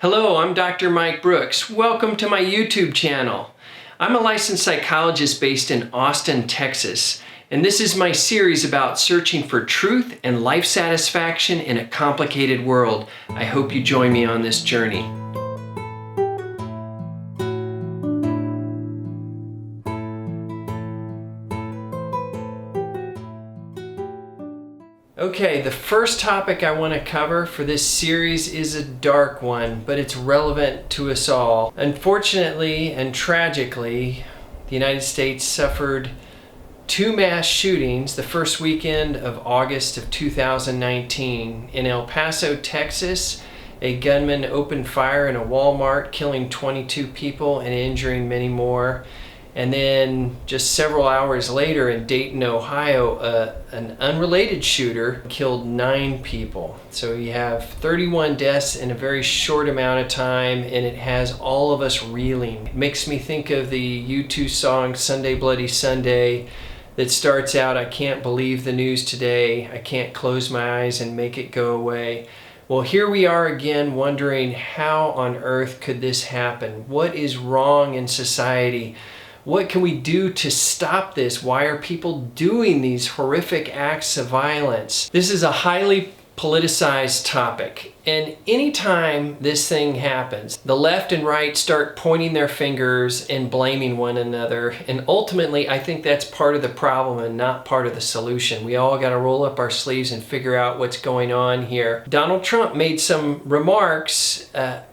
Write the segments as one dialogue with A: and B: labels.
A: Hello, I'm Dr. Mike Brooks. Welcome to my YouTube channel. I'm a licensed psychologist based in Austin, Texas, and this is my series about searching for truth and life satisfaction in a complicated world. I hope you join me on this journey. Okay, the first topic I want to cover for this series is a dark one, but it's relevant to us all. Unfortunately and tragically, the United States suffered two mass shootings the first weekend of August of 2019. In El Paso, Texas, a gunman opened fire in a Walmart, killing 22 people and injuring many more. And then just several hours later in Dayton, Ohio, an unrelated shooter killed 9 people. So you have 31 deaths in a very short amount of time, and it has all of us reeling. It makes me think of the U2 song Sunday Bloody Sunday that starts out, "I can't believe the news today, I can't close my eyes and make it go away." Well, here we are again wondering, how on earth could this happen? What is wrong in society? What can we do to stop this? Why are people doing these horrific acts of violence? This is a highly politicized topic, and anytime this thing happens, the left and right start pointing their fingers and blaming one another, and ultimately I think that's part of the problem and not part of the solution. We all got to roll up our sleeves and figure out what's going on here. Donald Trump made some remarks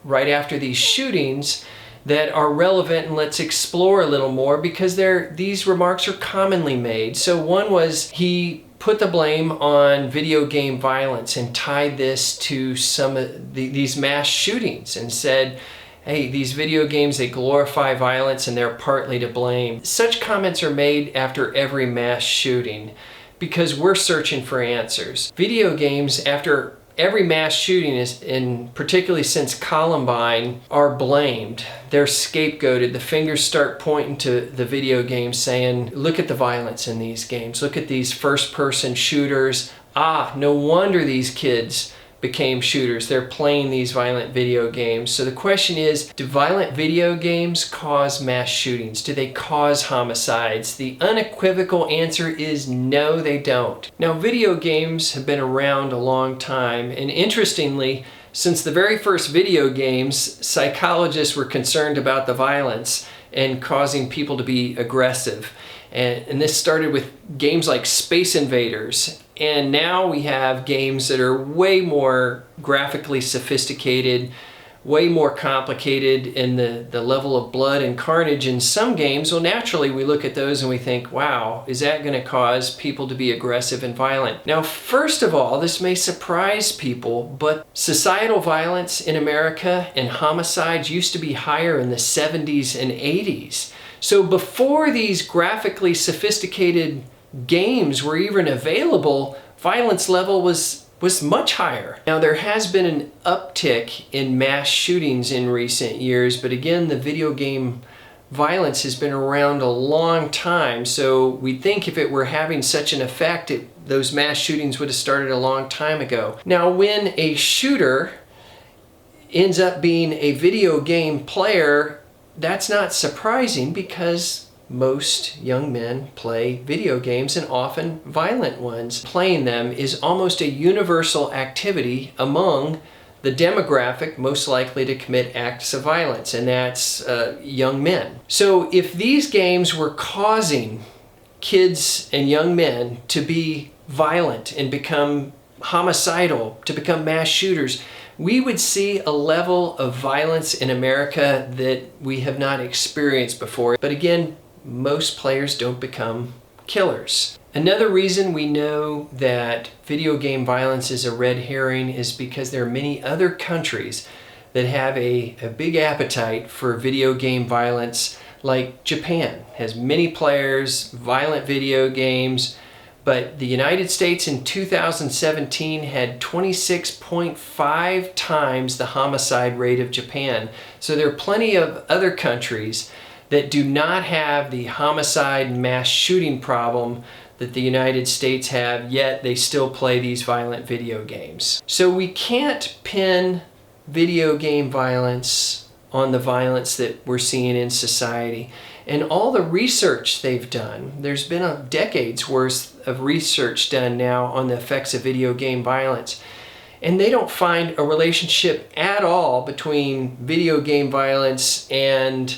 A: right after these shootings that are relevant, and let's explore a little more because these remarks are commonly made. So one was, he put the blame on video game violence and tied this to some of these mass shootings and said, hey, these video games, they glorify violence and they're partly to blame. Such comments are made after every mass shooting because we're searching for answers. Video games, after every mass shooting, and particularly since Columbine, are blamed. They're scapegoated. The fingers start pointing to the video games saying, look at the violence in these games. Look at these first-person shooters. No wonder these kids became shooters. They're playing these violent video games. So the question is, do violent video games cause mass shootings? Do they cause homicides? The unequivocal answer is no, they don't. Now, video games have been around a long time, and interestingly, since the very first video games, psychologists were concerned about the violence and causing people to be aggressive. And this started with games like Space Invaders. And now we have games that are way more graphically sophisticated, way more complicated in the level of blood and carnage in some games. Well, naturally we look at those and we think, wow, is that going to cause people to be aggressive and violent? Now, first of all, this may surprise people, but societal violence in America and homicides used to be higher in the 70s and 80s. So before these graphically sophisticated games were even available, violence level was much higher. Now, there has been an uptick in mass shootings in recent years, but again, the video game violence has been around a long time. So we'd think if it were having such an effect, those mass shootings would have started a long time ago. Now, when a shooter ends up being a video game player, that's not surprising because most young men play video games, and often violent ones. Playing them is almost a universal activity among the demographic most likely to commit acts of violence, and that's young men. So if these games were causing kids and young men to be violent and become homicidal, to become mass shooters, we would see a level of violence in America that we have not experienced before. But again, most players don't become killers. Another reason we know that video game violence is a red herring is because there are many other countries that have a big appetite for video game violence, like Japan has many players, violent video games, but the United States in 2017 had 26.5 times the homicide rate of Japan. So there are plenty of other countries that do not have the homicide mass shooting problem that the United States have, yet they still play these violent video games. So we can't pin video game violence on the violence that we're seeing in society. And all the research they've done, there's been a decade's worth of research done now on the effects of video game violence. And they don't find a relationship at all between video game violence and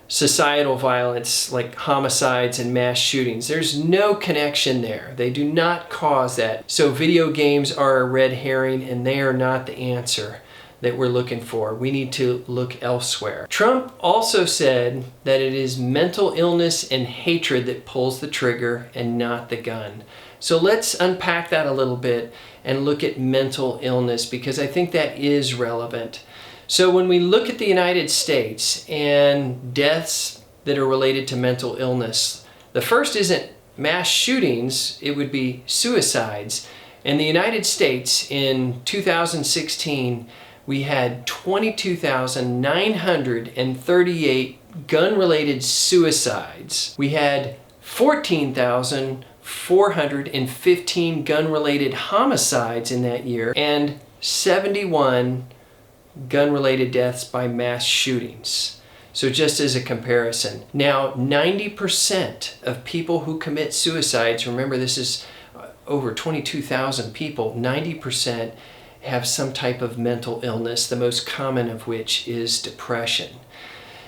A: societal violence like homicides and mass shootings. There's no connection there. They do not cause that. So video games are a red herring, and they are not the answer that we're looking for. We need to look elsewhere. Trump also said that it is mental illness and hatred that pulls the trigger and not the gun. So let's unpack that a little bit and look at mental illness, because I think that is relevant. So when we look at the United States and deaths that are related to mental illness, the first isn't mass shootings, it would be suicides. In the United States in 2016, we had 22,938 gun-related suicides. We had 14,415 gun-related homicides in that year, and 71 gun-related deaths by mass shootings. So just as a comparison. Now, 90% of people who commit suicides, remember this is over 22,000 people, 90% have some type of mental illness, the most common of which is depression.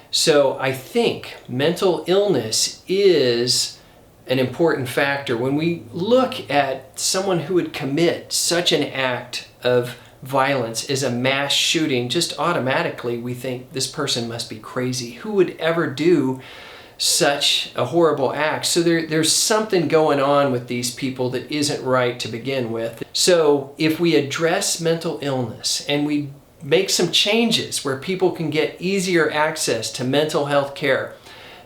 A: So I think mental illness is an important factor. When we look at someone who would commit such an act of violence as a mass shooting, just automatically we think this person must be crazy. Who would ever do such a horrible act? So there's something going on with these people that isn't right to begin with. So if we address mental illness and we make some changes where people can get easier access to mental health care,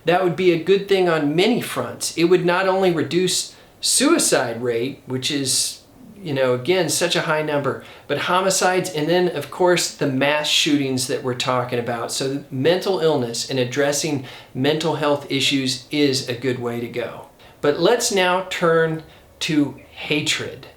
A: that would be a good thing on many fronts. It would not only reduce suicide rate, which is, again, such a high number, but homicides, and then of course the mass shootings that we're talking about. So mental illness and addressing mental health issues is a good way to go. But let's now turn to hatred.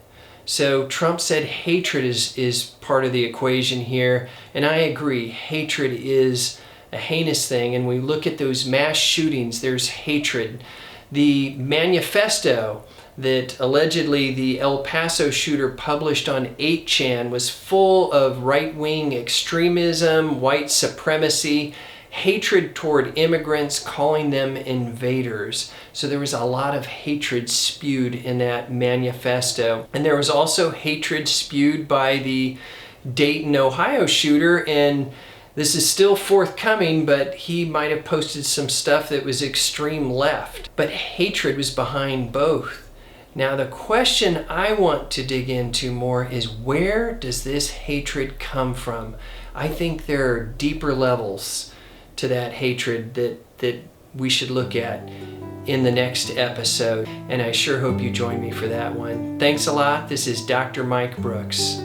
A: So Trump said hatred is part of the equation here, and I agree, hatred is a heinous thing. And we look at those mass shootings, there's hatred. The manifesto that allegedly the El Paso shooter published on 8chan was full of right-wing extremism, white supremacy, hatred toward immigrants, calling them invaders. So there was a lot of hatred spewed in that manifesto. And there was also hatred spewed by the Dayton, Ohio shooter, and this is still forthcoming, but he might have posted some stuff that was extreme left. But hatred was behind both. Now the question I want to dig into more is, where does this hatred come from? I think there are deeper levels to that hatred that we should look at in the next episode, and I sure hope you join me for that one. Thanks a lot. This is Dr. Mike Brooks.